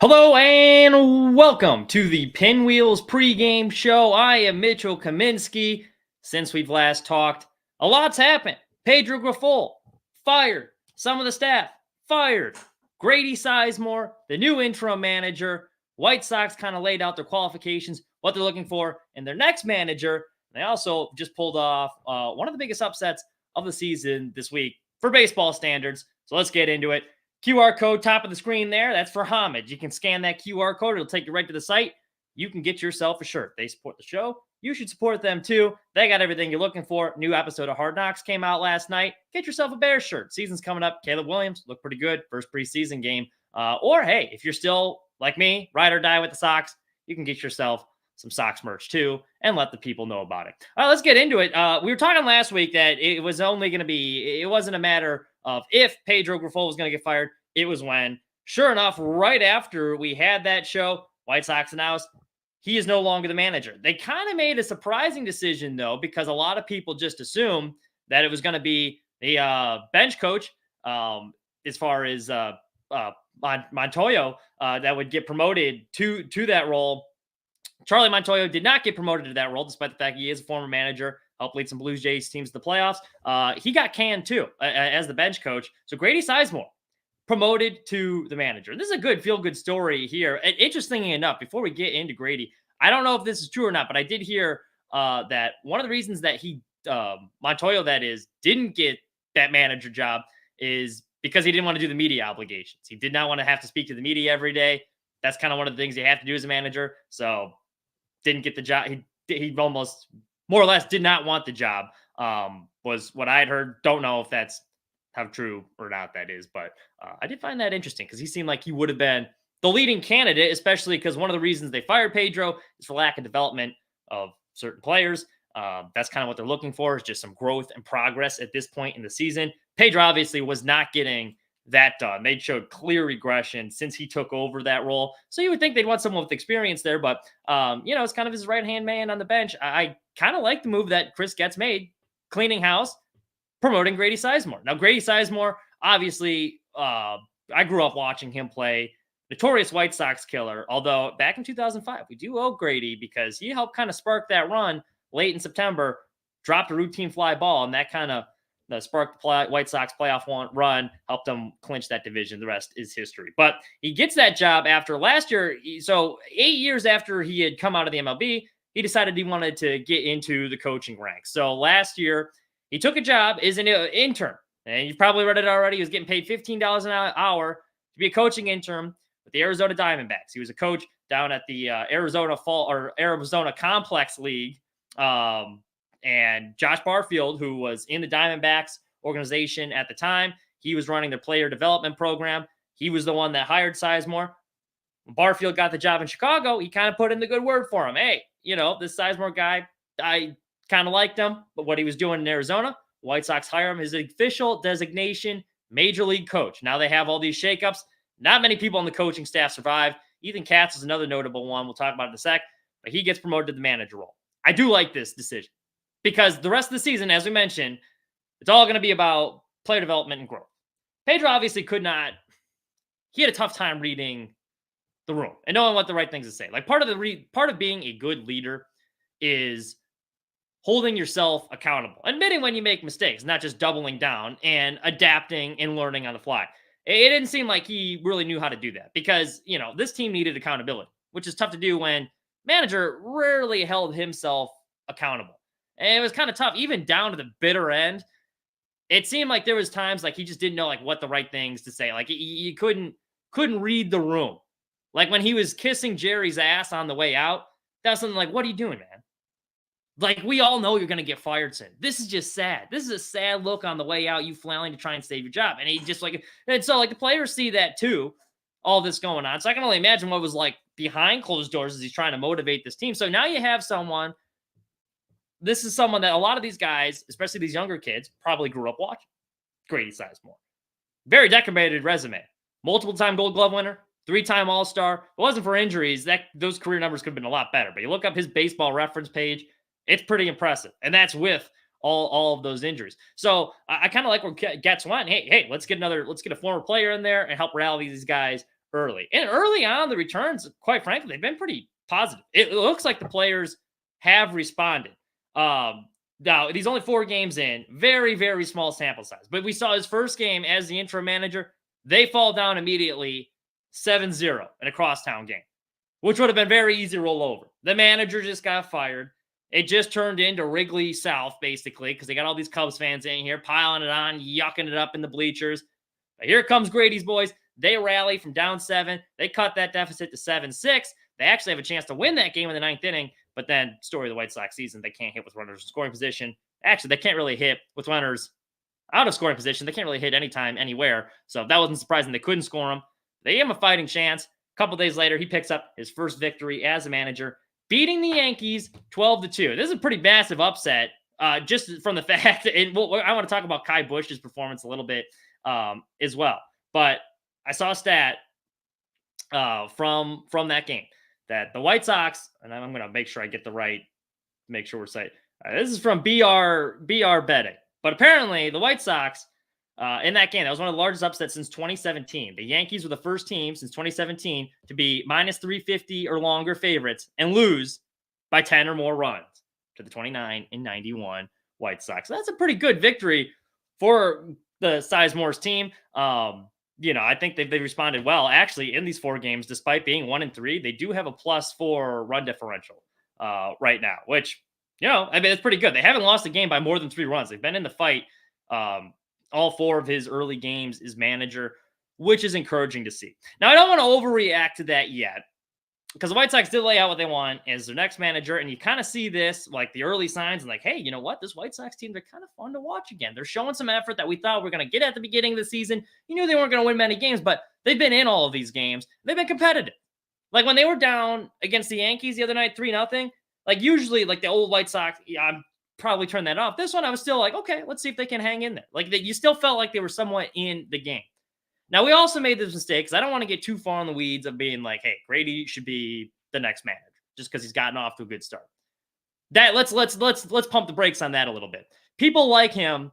Hello and welcome to the Pinwheels pregame show. I am Mitchell Kaminski. Since we've last talked, a lot's happened. Pedro Grifol fired. Some of the staff fired. Grady Sizemore, the new interim manager. White Sox kind of laid out their qualifications, what they're looking for in their next manager. They also just pulled off one of the biggest upsets of the season this week for baseball standards. So let's get into it. QR code top of the screen there. That's for homage. You can scan that QR code. It'll take you right to the site. You can get yourself a shirt. They support the show. You should support them too. They got everything you're looking for. New episode of Hard Knocks came out last night. Get yourself a Bears shirt. Season's coming up. Caleb Williams looked pretty good. First preseason game. Or hey, if you're still like me, ride or die with the Sox, you can get yourself some Sox merch too and let the people know about it. All right, let's get into it. We were talking last week that it wasn't a matter of if Pedro Grifol was going to get fired. It was when. Sure enough, right after we had that show, White Sox announced he is no longer the manager. They kind of made a surprising decision, though, because a lot of people just assumed that it was going to be the bench coach, as far as Montoyo, that would get promoted to that role. Charlie Montoyo did not get promoted to that role, despite the fact he is a former manager, helped lead some Blue Jays teams to the playoffs. He got canned, too, as the bench coach. So Grady Sizemore promoted to the manager. This is a good feel-good story here. And interestingly enough, before we get into Grady, I don't know if this is true or not, but I did hear that one of the reasons that Montoyo, that is, didn't get that manager job is because he didn't want to do the media obligations. He did not want to have to speak to the media every day. That's kind of one of the things you have to do as a manager. So didn't get the job. He almost more or less did not want the job, was what I had heard. Don't know if that's how true or not that is, but I did find that interesting because he seemed like he would have been the leading candidate, especially because one of the reasons they fired Pedro is for lack of development of certain players. That's kind of what they're looking for, is just some growth and progress at this point in the season. Pedro obviously was not getting that done. They showed clear regression since he took over that role. So you would think they'd want someone with experience there, but it's kind of his right-hand man on the bench. I kind of like the move that Chris Getz made, cleaning house, promoting Grady Sizemore. Now, Grady Sizemore, obviously, I grew up watching him play. Notorious White Sox killer, although back in 2005, we do owe Grady because he helped kind of spark that run late in September, dropped a routine fly ball, and that kind of sparked the White Sox playoff run, helped them clinch that division. The rest is history. But he gets that job after last year. So 8 years after he had come out of the MLB, he decided he wanted to get into the coaching ranks. So last year, he took a job as an intern, and you've probably read it already. He was getting paid $15 an hour to be a coaching intern with the Arizona Diamondbacks. He was a coach down at the Arizona Complex League. And Josh Barfield, who was in the Diamondbacks organization at the time, he was running their player development program. He was the one that hired Sizemore. When Barfield got the job in Chicago, he kind of put in the good word for him. Hey, this Sizemore guy, I kind of liked him, but what he was doing in Arizona, White Sox hire him. His official designation, major league coach. Now they have all these shakeups. Not many people on the coaching staff survive. Ethan Katz is another notable one. We'll talk about it in a sec, but he gets promoted to the manager role. I do like this decision because the rest of the season, as we mentioned, it's all going to be about player development and growth. Pedro obviously he had a tough time reading the room and knowing what the right things to say. Like part of being a good leader is holding yourself accountable, admitting when you make mistakes, not just doubling down and adapting and learning on the fly. It didn't seem like he really knew how to do that because, this team needed accountability, which is tough to do when manager rarely held himself accountable. And it was kind of tough, even down to the bitter end. It seemed like there was times like he just didn't know like what the right things to say. Like he couldn't read the room. Like when he was kissing Jerry's ass on the way out, that was something like, what are you doing, man? Like, we all know you're going to get fired soon. This is just sad. This is a sad look on the way out, you flailing to try and save your job. And he just and so the players see that too, all this going on. So I can only imagine what was like behind closed doors as he's trying to motivate this team. So now you have this is someone that a lot of these guys, especially these younger kids, probably grew up watching. Grady Sizemore. Very decorated resume. Multiple-time Gold Glove winner, 3-time All-Star. If it wasn't for injuries, those career numbers could have been a lot better. But you look up his baseball reference page, it's pretty impressive. And that's with all of those injuries. So I kind of like where Getz went. Hey, let's get a former player in there and help rally these guys early. And early on, the returns, quite frankly, they've been pretty positive. It looks like the players have responded. Now, he's only 4 games in, very, very small sample size. But we saw his first game as the interim manager. They fall down immediately 7-0 in a crosstown game, which would have been very easy to roll over. The manager just got fired. It just turned into Wrigley South, basically, because they got all these Cubs fans in here piling it on, yucking it up in the bleachers. But here comes Grady's boys. They rally from down 7. They cut that deficit to 7-6. They actually have a chance to win that game in the 9th inning. But then, story of the White Sox season, they can't hit with runners in scoring position. Actually, they can't really hit with runners out of scoring position. They can't really hit anytime, anywhere. So that wasn't surprising. They couldn't score him. They gave him a fighting chance. A couple days later, he picks up his first victory as a manager, beating the Yankees 12-2. This is a pretty massive upset, just from the fact. And I want to talk about Kai Busch's performance a little bit as well. But I saw a stat from that game that the White Sox, and I'm going to make sure I get the right, make sure we're safe. This is from BR Betting. But apparently, the White Sox, in that game, that was one of the largest upsets since 2017. The Yankees were the first team since 2017 to be minus 350 or longer favorites and lose by 10 or more runs to the 29-91 White Sox. So that's a pretty good victory for the Sizemore's team. I think they've responded well. Actually, in these 4 games, despite being 1-3, they do have a +4 run differential right now, which, it's pretty good. They haven't lost a game by more than 3 runs. They've been in the fight all 4 of his early games as manager, which is encouraging to see. Now, I don't want to overreact to that yet, because the White Sox did lay out what they want as their next manager, and you kind of see this, like the early signs, and like, hey, you know what? This White Sox team, they're kind of fun to watch again. They're showing some effort that we thought we were going to get at the beginning of the season. You knew they weren't going to win many games, but they've been in all of these games. They've been competitive. Like when they were down against the Yankees the other night, 3-0, like usually like the old White Sox, I'm probably turn that off. This one, I was still like, okay, let's see if they can hang in there. Like you still felt like they were somewhat in the game. Now, we also made this mistake because I don't want to get too far in the weeds of being like, hey, Grady should be the next manager just because he's gotten off to a good start. That let's pump the brakes on that a little bit. People like him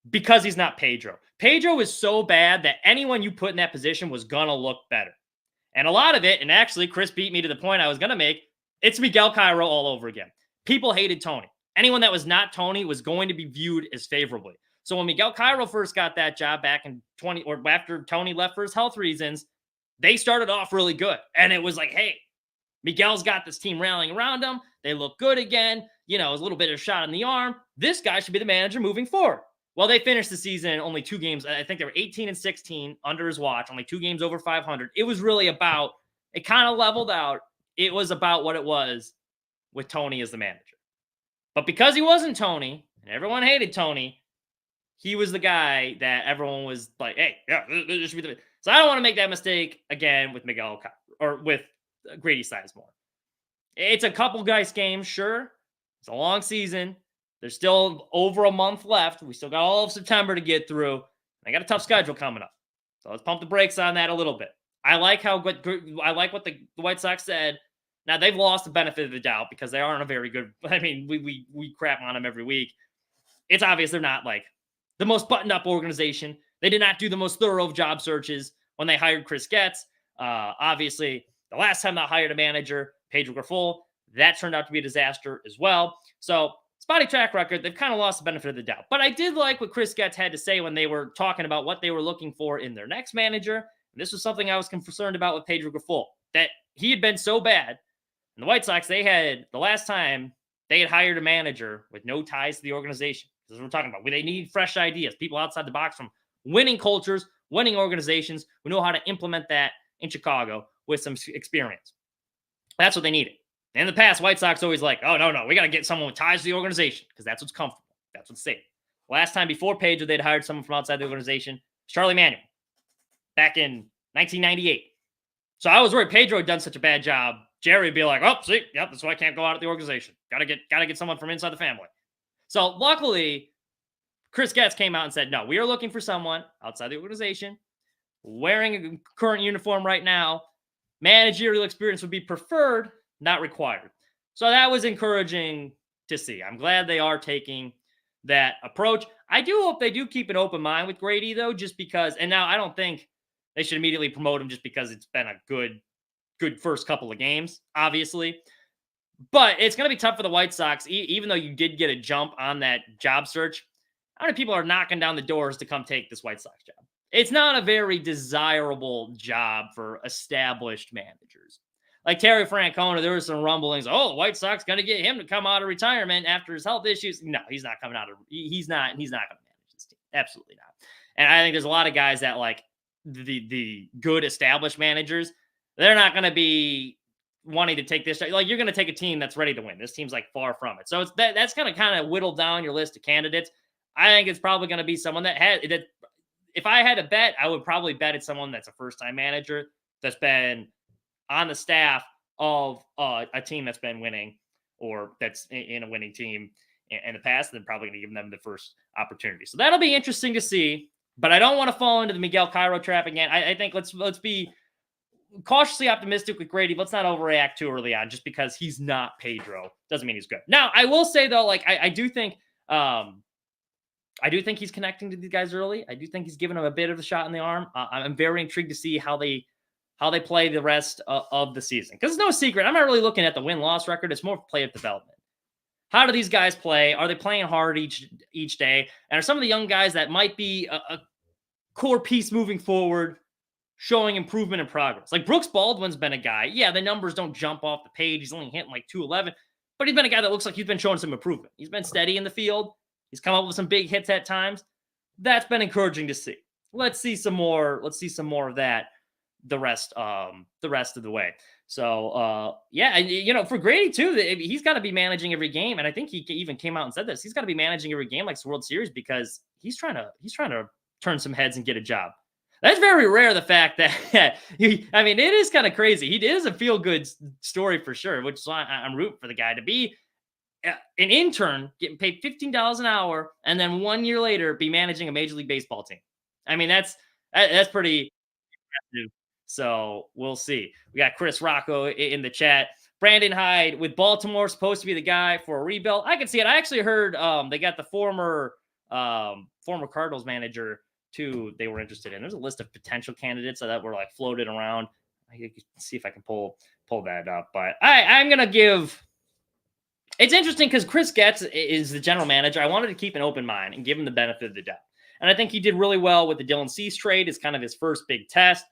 because he's not Pedro. Pedro is so bad that anyone you put in that position was gonna look better. And a lot of it, and actually Chris beat me to the point I was gonna make, it's Miguel Cairo all over again. People hated Tony. Anyone that was not Tony was going to be viewed as favorably. So when Miguel Cairo first got that job back in after Tony left for his health reasons, they started off really good. And it was like, hey, Miguel's got this team rallying around him. They look good again. It was a little bit of a shot in the arm. This guy should be the manager moving forward. Well, they finished the season only 2 games. I think they were 18-16 under his watch, only 2 games over 500. It was really about, it kind of leveled out. It was about what it was with Tony as the manager. But because he wasn't Tony, and everyone hated Tony, he was the guy that everyone was like, hey, yeah, this should be the. So I don't want to make that mistake again with Miguel or with Grady Sizemore. It's a couple guys games, sure. It's a long season. There's still over a month left. We still got all of September to get through. They got a tough schedule coming up. So let's pump the brakes on that a little bit. I like what the White Sox said. Now, they've lost the benefit of the doubt because they aren't a very good. I mean, we crap on them every week. It's obvious they're not like the most buttoned up organization. They did not do the most thorough job searches when they hired Chris Getz. Obviously, the last time they hired a manager, Pedro Grifol, that turned out to be a disaster as well. So, spotty track record, they've kind of lost the benefit of the doubt. But I did like what Chris Getz had to say when they were talking about what they were looking for in their next manager. And this was something I was concerned about with Pedro Grifol, that he had been so bad. And the White Sox, the last time they had hired a manager with no ties to the organization. This is what we're talking about. They need fresh ideas, people outside the box from winning cultures, winning organizations who know how to implement that in Chicago with some experience. That's what they needed. And in the past, White Sox always like, oh, no, we got to get someone with ties to the organization because that's what's comfortable. That's what's safe. Last time before Pedro, they'd hired someone from outside the organization, Charlie Manuel, back in 1998. So I was worried Pedro had done such a bad job. Jerry would be like, oh, see, yep, that's why I can't go out of the organization. Got to get someone from inside the family. So luckily, Chris Getz came out and said, no, we are looking for someone outside the organization, wearing a current uniform right now. Managerial experience would be preferred, not required. So that was encouraging to see. I'm glad they are taking that approach. I do hope they do keep an open mind with Grady, though, just because, and now I don't think They should immediately promote him just because it's been a good first couple of games, obviously. But it's going to be tough for the White Sox, even though you did get a jump on that job search. How many people are knocking down the doors to come take this White Sox job? It's not a very desirable job for established managers. Like Terry Francona, there were some rumblings. Oh, the White Sox going to get him to come out of retirement after his health issues. No, he's not coming out of. He's not going to manage this team. Absolutely not. And I think there's a lot of guys that like the good established managers. They're not going to be wanting to take this. Like you're going to take a team that's ready to win. This team's like far from it. So it's that's going to kind of whittle down your list of candidates. I think it's probably going to be someone that had that. If I had to bet, I would probably bet it's someone that's a first-time manager that's been on the staff of a team that's been winning or that's in a winning team in the past. And then probably going to give them the first opportunity. So that'll be interesting to see. But I don't want to fall into the Miguel Cairo trap again. I think let's be cautiously optimistic with Grady. Let's not overreact too early on just because he's not Pedro. Doesn't mean he's good. Now, I will say, though, like I do think he's connecting to these guys early. I do think he's giving them a bit of a shot in the arm. I'm very intrigued to see how they play the rest of the season. Because it's no secret. I'm not really looking at the win-loss record. It's more player development. How do these guys play? Are they playing hard each day? And are some of the young guys that might be a core piece moving forward showing improvement and progress? Like Brooks Baldwin's been a guy. Yeah, the numbers don't jump off the page. He's only hitting like 211. But he's been a guy that looks like he's been showing some improvement. He's been steady in the field. He's come up with some big hits at times. That's been encouraging to see. Let's see some more of that the rest of the way. So yeah, and for Grady too, he's got to be managing every game. And I think he even came out and said this. He's got to be managing every game like it's World Series because he's trying to turn some heads and get a job. That's very rare. The fact that it is kind of crazy. He is a feel good story for sure, which is why I'm rooting for the guy to be an intern getting paid $15 an hour and then 1 year later be managing a Major League Baseball team. I mean, that's pretty impressive. So we'll see. We got Chris Rocco in the chat. Brandon Hyde with Baltimore supposed to be the guy for a rebuild. I can see it. I actually heard they got the former Cardinals manager too. They were interested in. There's a list of potential candidates that were like floated around. I can see if I can pull that up. But I'm gonna give. It's interesting because Chris Getz is the general manager. I wanted to keep an open mind and give him the benefit of the doubt. And I think he did really well with the Dylan Cease trade. It's kind of his first big test.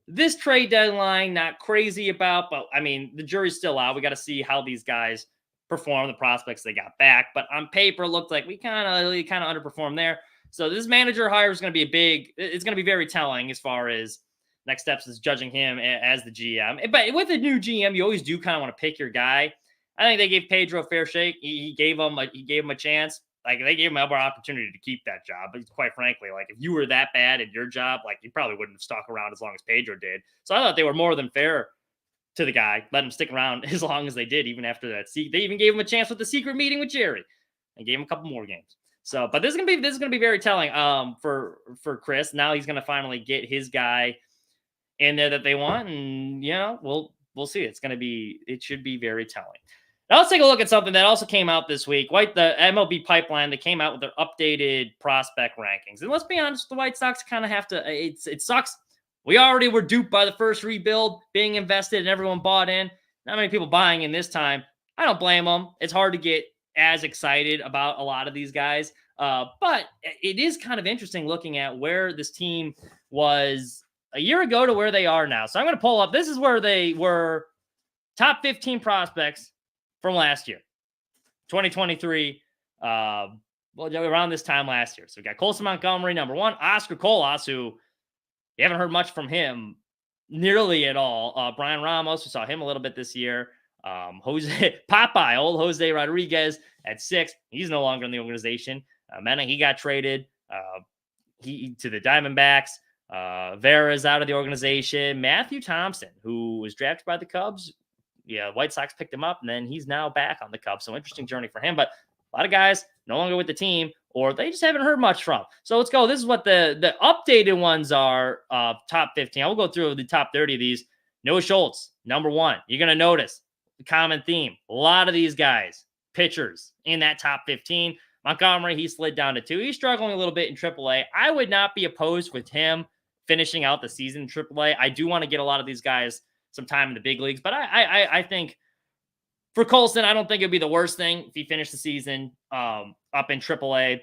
This trade deadline, not crazy about, but I mean, the jury's still out. We got to see how these guys perform, the prospects they got back. But on paper, it looked like we kind of underperformed there. So this manager hire is going to be it's going to be very telling as far as next steps is judging him as the GM. But with a new GM, you always do kind of want to pick your guy. I think they gave Pedro a fair shake. He gave him a chance. Like they gave him an opportunity to keep that job. But quite frankly, like if you were that bad at your job, like you probably wouldn't have stuck around as long as Pedro did. So I thought they were more than fair to the guy, let him stick around as long as they did, even after that. They even gave him a chance with the secret meeting with Jerry and gave him a couple more games. So, but this is gonna be very telling for Chris. Now he's gonna finally get his guy in there that they want, and we'll see. It should be very telling. Now let's take a look at something that also came out this week. The MLB Pipeline, they came out with their updated prospect rankings. And let's be honest, the White Sox kind of have to, it sucks. We already were duped by the first rebuild, being invested and everyone bought in. Not many people buying in this time. I don't blame them. It's hard to get as excited about a lot of these guys. But it is kind of interesting looking at where this team was a year ago to where they are now. So I'm going to pull up. This is where they were top 15 prospects from last year, 2023, around this time last year. So we got Colson Montgomery, number one, Oscar Colas, who you haven't heard much from him nearly at all. Brian Ramos, we saw him a little bit this year. Old Jose Rodriguez at 6. He's no longer in the organization. Mena, he got traded to the Diamondbacks. Vera's out of the organization. Matthew Thompson, who was drafted by the Cubs. Yeah, White Sox picked him up, and then he's now back on the Cubs. So interesting journey for him. But a lot of guys no longer with the team, or they just haven't heard much from. So let's go. This is what the updated ones are, top 15. I will go through the top 30 of these. Noah Schultz, number 1. You're going to notice the common theme. A lot of these guys, pitchers, in that top 15. Montgomery, he slid down to 2. He's struggling a little bit in AAA. I would not be opposed with him finishing out the season in AAA. I do want to get a lot of these guys some time in the big leagues, but I think for Colson, I don't think it'd be the worst thing if he finished the season up in AAA.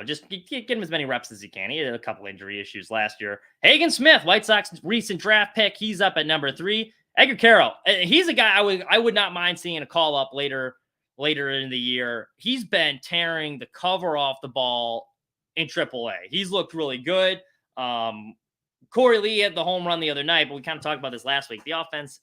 Just get him as many reps as he can. He had a couple injury issues last year. Hagen Smith, White Sox recent draft pick. He's up at number 3. Edgar Carroll, he's a guy I would not mind seeing a call up later in the year. He's been tearing the cover off the ball in AAA. He's looked really good. Corey Lee had the home run the other night, but we kind of talked about this last week. The offense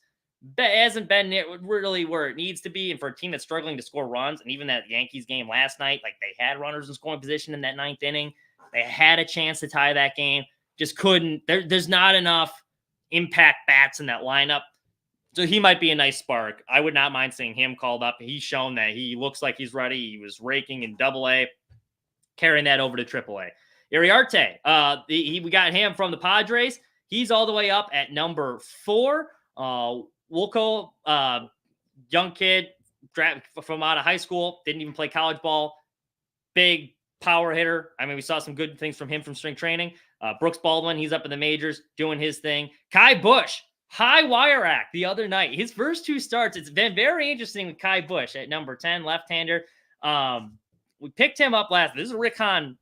hasn't been really where it needs to be. And for a team that's struggling to score runs, and even that Yankees game last night, like they had runners in scoring position in that 9th inning. They had a chance to tie that game. Just couldn't. There's not enough impact bats in that lineup. So he might be a nice spark. I would not mind seeing him called up. He's shown that he looks like he's ready. He was raking in Double-A, carrying that over to Triple-A. Iriarte, we got him from the Padres. He's all the way up at number 4. Wilco, young kid, from out of high school, didn't even play college ball. Big power hitter. I mean, we saw some good things from him from spring training. Brooks Baldwin, he's up in the majors doing his thing. Kai Busch, high wire act the other night. His first 2 starts, it's been very interesting with Kai Busch at number 10, left-hander. We picked him up last. This is a Rick Hahn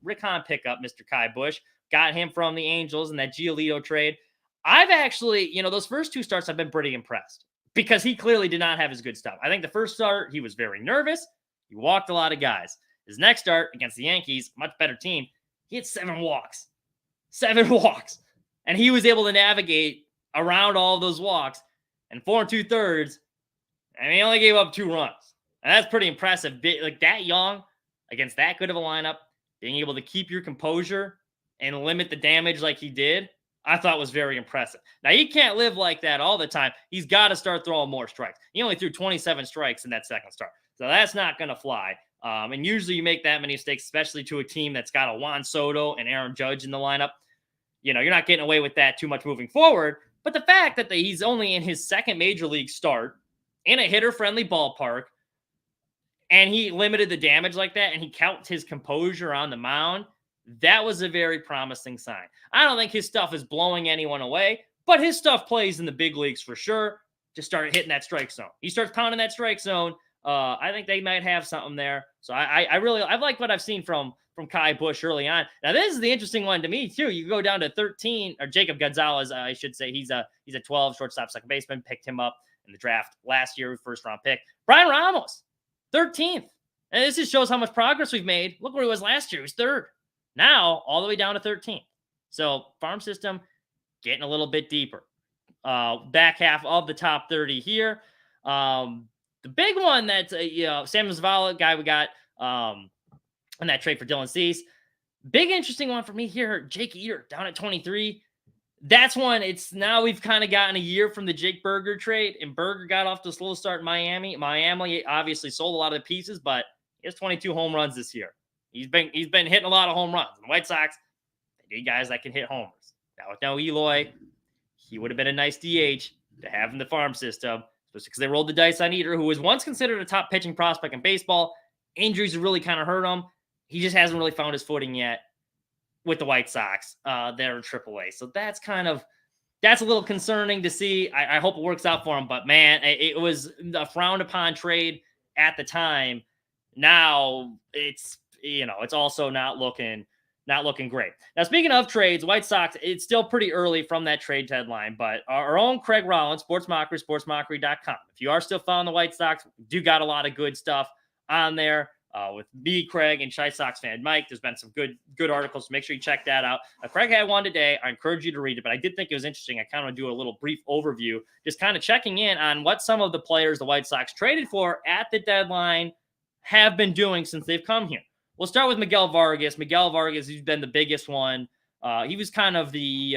pickup, Mr. Kai Busch. Got him from the Angels in that Giolito trade. I've actually, those first 2 starts, I've been pretty impressed because he clearly did not have his good stuff. I think the first start, he was very nervous. He walked a lot of guys. His next start against the Yankees, much better team, he had 7 walks. 7 walks. And he was able to navigate around all those walks and 4 2/3. And he only gave up 2 runs. And that's pretty impressive. Like that young against that good of a lineup, being able to keep your composure and limit the damage like he did, I thought was very impressive. Now, he can't live like that all the time. He's got to start throwing more strikes. He only threw 27 strikes in that second start. So that's not going to fly. And usually you make that many mistakes, especially to a team that's got a Juan Soto and Aaron Judge in the lineup. You're not getting away with that too much moving forward. But the fact that he's only in his second major league start in a hitter-friendly ballpark, and he limited the damage like that, and he kept his composure on the mound, that was a very promising sign. I don't think his stuff is blowing anyone away, but his stuff plays in the big leagues for sure. Just started hitting that strike zone. He starts pounding that strike zone. I think they might have something there. So I like what I've seen from Kai Busch early on. Now, this is the interesting one to me, too. You go down to 13, or Jacob Gonzalez, I should say. He's a 12, shortstop, second baseman. Picked him up in the draft last year, first-round pick. Brian Ramos, 13th. And this just shows how much progress we've made. Look where he was last year. He was 3rd. Now, all the way down to 13th. So, farm system getting a little bit deeper. Back half of the top 30 here. The big one that's, Sam Zavala, guy we got in that trade for Dylan Cease. Big interesting one for me here, Jake Eater down at 23. That's one. It's now we've kind of gotten a year from the Jake Berger trade, and Berger got off to a slow start in Miami. Miami obviously sold a lot of the pieces, but he has 22 home runs this year. He's been hitting a lot of home runs. And the White Sox, they need guys that can hit homers. Now with no Eloy, he would have been a nice DH to have in the farm system, especially because they rolled the dice on Eater, who was once considered a top pitching prospect in baseball. Injuries have really kind of hurt him. He just hasn't really found his footing yet with the White Sox. They're in AAA. So that's a little concerning to see. I hope it works out for him. But, man, it was a frowned upon trade at the time. Now it's also not looking great. Now, speaking of trades, White Sox, it's still pretty early from that trade deadline, but our own Craig Rollins, sportsmockery.com. If you are still following the White Sox, we do got a lot of good stuff on there with me, Craig, and Chi Sox fan Mike. There's been some good articles, so make sure you check that out. Craig had one today. I encourage you to read it, but I did think it was interesting. I kind of want to do a little brief overview, just kind of checking in on what some of the players the White Sox traded for at the deadline have been doing since they've come here. We'll start with Miguel Vargas. Miguel Vargas, he's been the biggest one. He was kind of the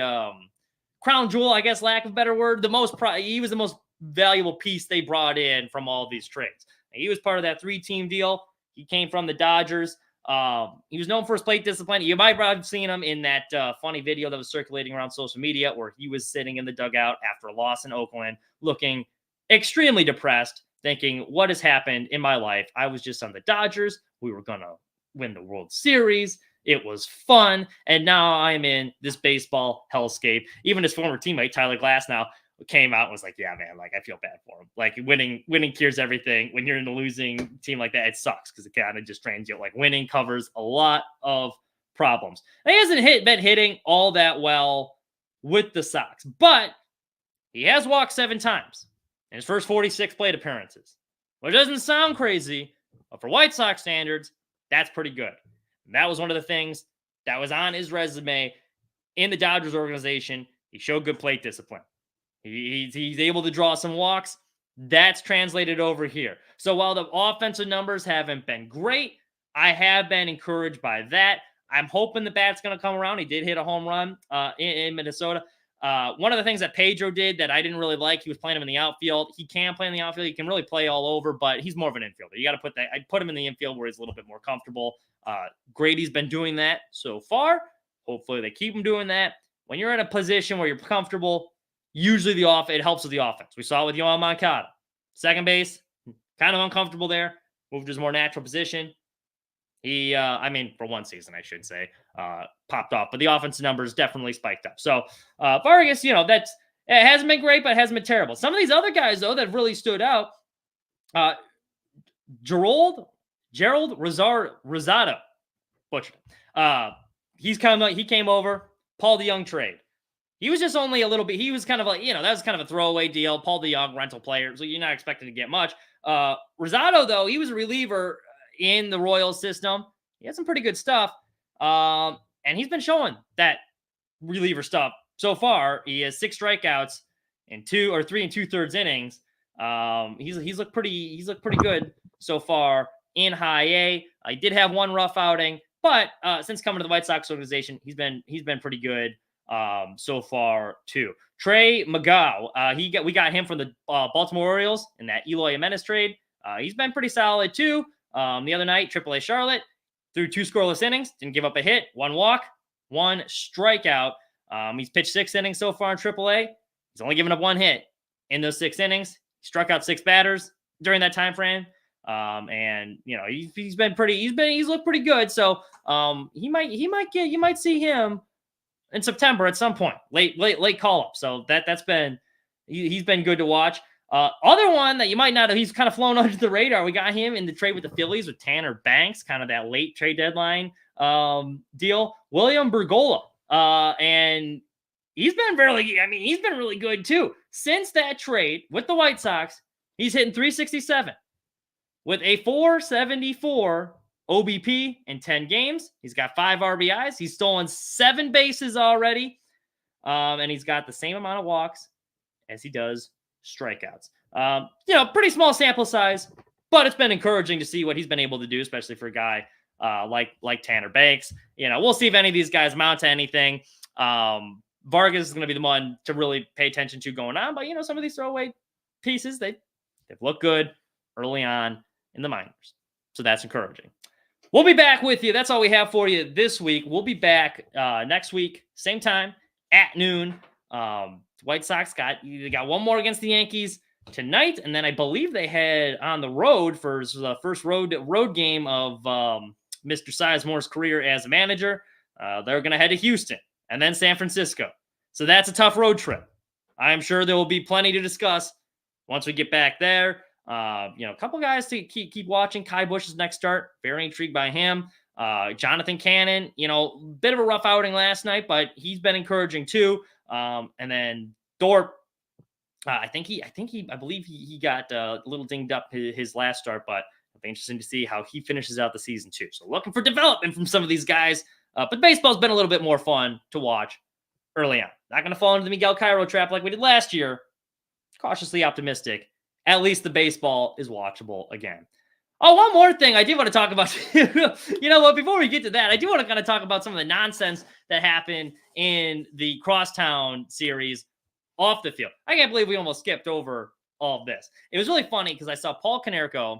crown jewel, I guess, lack of a better word. He was the most valuable piece they brought in from all of these trades. He was part of that 3-team deal. He came from the Dodgers. He was known for his plate discipline. You might have seen him in that funny video that was circulating around social media where he was sitting in the dugout after a loss in Oakland, looking extremely depressed, thinking, what has happened in my life? I was just on the Dodgers. We were going to win the World Series, It was fun. And now I'm in this baseball hellscape. Even his former teammate, Tyler Glasnow, came out and was like, yeah, man, like I feel bad for him. Like winning cures everything. When you're in a losing team like that, it sucks because it kind of just trains you. Like winning covers a lot of problems. And he hasn't been hitting all that well with the Sox, but he has walked 7 times in his first 46 plate appearances, which doesn't sound crazy, but for White Sox standards, that's pretty good. And that was one of the things that was on his resume in the Dodgers organization. He showed good plate discipline. He's able to draw some walks. That's translated over here. So while the offensive numbers haven't been great, I have been encouraged by that. I'm hoping the bat's going to come around. He did hit a home run in Minnesota. One of the things that Pedro did that I didn't really like, he was playing him in the outfield. He can play in the outfield. He can really play all over, but he's more of an infielder. You got to put that. I'd put him in the infield where he's a little bit more comfortable. Grady's been doing that so far. Hopefully they keep him doing that. When you're in a position where you're comfortable, usually it helps with the offense. We saw it with Yohan Moncada. Second base, kind of uncomfortable there. Moved to his more natural position. He, for one season, I should say, popped off. But the offensive numbers definitely spiked up. So Vargas, it hasn't been great, but it hasn't been terrible. Some of these other guys, though, that really stood out, Gerald Rosado, butchered it. He came over, Paul DeYoung trade. He was just only a little bit. He was kind of like, that was kind of a throwaway deal. Paul DeYoung, rental player, so you're not expecting to get much. Rosado, though, he was a reliever in the Royals system. He had some pretty good stuff. And he's been showing that reliever stuff so far. He has 6 strikeouts in 3 2/3 innings. He's looked pretty good so far in high A. He did have one rough outing, but since coming to the White Sox organization, he's been pretty good so far too. Trey McGough, we got him from the Baltimore Orioles in that Eloy Jimenez trade. He's been pretty solid too. The other night, AAA Charlotte, threw 2 scoreless innings, didn't give up a hit, 1 walk, 1 strikeout. He's pitched 6 innings so far in AAA. He's only given up 1 hit in those 6 innings. He struck out 6 batters during that time frame. And he's looked pretty good. So you might see him in September at some point, late call up. So he's been good to watch. Other one that you might not have, he's kind of flown under the radar. We got him in the trade with the Phillies with Tanner Banks, kind of that late trade deadline deal. William Bergolla, and he's been really good too. Since that trade with the White Sox, he's hitting .367 with a .474 OBP in 10 games. He's got 5 RBIs. He's stolen 7 bases already, and he's got the same amount of walks as he does strikeouts. Pretty small sample size, but it's been encouraging to see what he's been able to do, especially for a guy like Tanner Banks. We'll see if any of these guys amount to anything. Vargas is going to be the one to really pay attention to going on, but some of these throwaway pieces, they've looked good early on in the minors, so that's encouraging. We'll be back with you. That's all we have for you this week. We'll be back next week, same time at noon. White Sox got one more against the Yankees tonight, and then I believe they head on the road for the first road game of Mr. Sizemore's career as a manager. They're going to head to Houston and then San Francisco. So that's a tough road trip. I'm sure there will be plenty to discuss once we get back there. A couple guys to keep watching. Kai Busch's next start, very intrigued by him. Jonathan Cannon, bit of a rough outing last night, but he's been encouraging too. And then Thorpe, I believe he got a little dinged up his last start, but it'll be interesting to see how he finishes out the season too. So looking for development from some of these guys, but baseball's been a little bit more fun to watch early on. Not going to fall into the Miguel Cairo trap like we did last year. Cautiously optimistic. At least the baseball is watchable again. Oh, one more thing I did want to talk about. Before we get to that, I do want to kind of talk about some of the nonsense that happened in the Crosstown series off the field. I can't believe we almost skipped over all of this. It was really funny because I saw Paul Konerko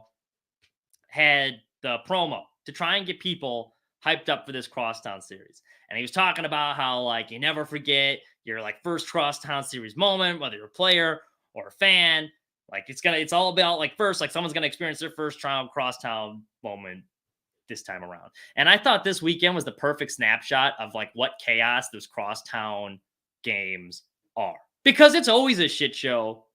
had the promo to try and get people hyped up for this Crosstown series. And he was talking about how, you never forget your, first Crosstown series moment, whether you're a player or a fan. It's all about, first, someone's going to experience their first Crosstown moment this time around. And I thought this weekend was the perfect snapshot of like what chaos those crosstown games are, because it's always a shit show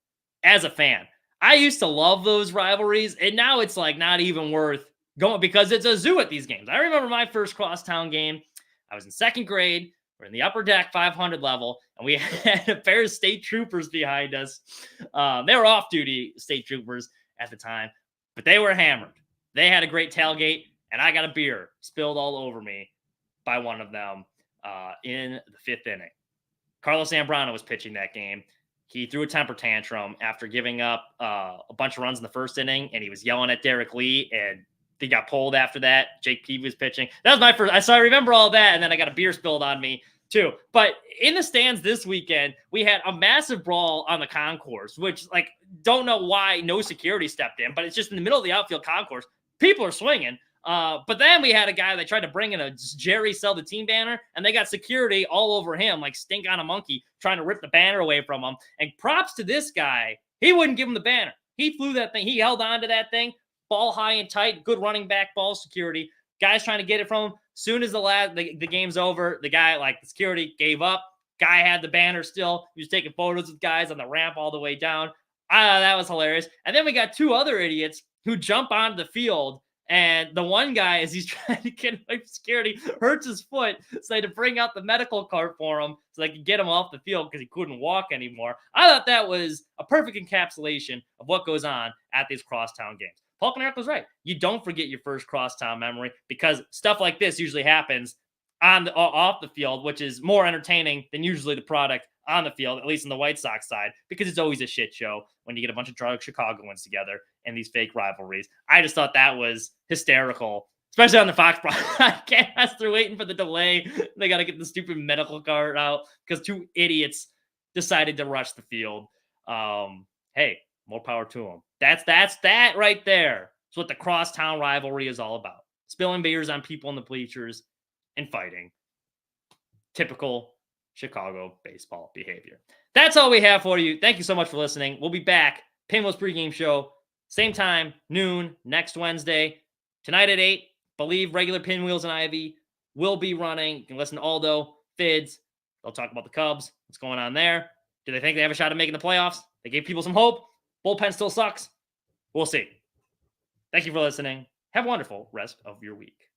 as a fan. I used to love those rivalries, and now it's like not even worth going because it's a zoo at these games. I remember my first crosstown game. I was in second grade. We're in the upper deck 500 level, and we had a pair of state troopers behind us. They were off-duty state troopers at the time, but they were hammered. They had a great tailgate, and I got a beer spilled all over me by one of them in the fifth inning. Carlos Zambrano was pitching that game. He threw a temper tantrum after giving up a bunch of runs in the first inning, and he was yelling at Derek Lee, and he got pulled after that. Jake Peavy was pitching. That was my first. So I remember all that, and then I got a beer spilled on me too. But in the stands this weekend, we had a massive brawl on the concourse, which like don't know why no security stepped in, but it's just in the middle of the outfield concourse. People are swinging. But then we had a guy that tried to bring in a Jerry Sell the Team banner, and they got security all over him, like stink on a monkey, trying to rip the banner away from him. And props to this guy. He wouldn't give him the banner. He flew that thing. He held on to that thing, ball high and tight, good running back ball security. Guys trying to get it from him. Soon as the game's over, the guy, like the security, gave up. Guy had the banner still. He was taking photos with guys on the ramp all the way down. That was hilarious. And then we got two other idiots who jump onto the field. And the one guy, as he's trying to get away from security, hurts his foot. So they had to bring out the medical cart for him so they could get him off the field because he couldn't walk anymore. I thought that was a perfect encapsulation of what goes on at these crosstown games. Paul Konerko was right. You don't forget your first crosstown memory because stuff like this usually happens off the field, which is more entertaining than usually the product on the field, at least on the White Sox side, because it's always a shit show when you get a bunch of drunk Chicagoans together in these fake rivalries. I just thought that was hysterical, especially on the Fox broadcast. They're waiting for the delay. They got to get the stupid medical card out because two idiots decided to rush the field. Hey, more power to them. That's that right there. It's what the crosstown rivalry is all about. Spilling beers on people in the bleachers and fighting. Typical Chicago baseball behavior. That's all we have for you. Thank you so much for listening. We'll be back. Pinwheels pregame show. Same time, noon, next Wednesday. Tonight at 8, believe regular Pinwheels and Ivy will be running. You can listen to Aldo, Fids. They'll talk about the Cubs. What's going on there? Do they think they have a shot at making the playoffs? They gave people some hope. Bullpen still sucks. We'll see. Thank you for listening. Have a wonderful rest of your week.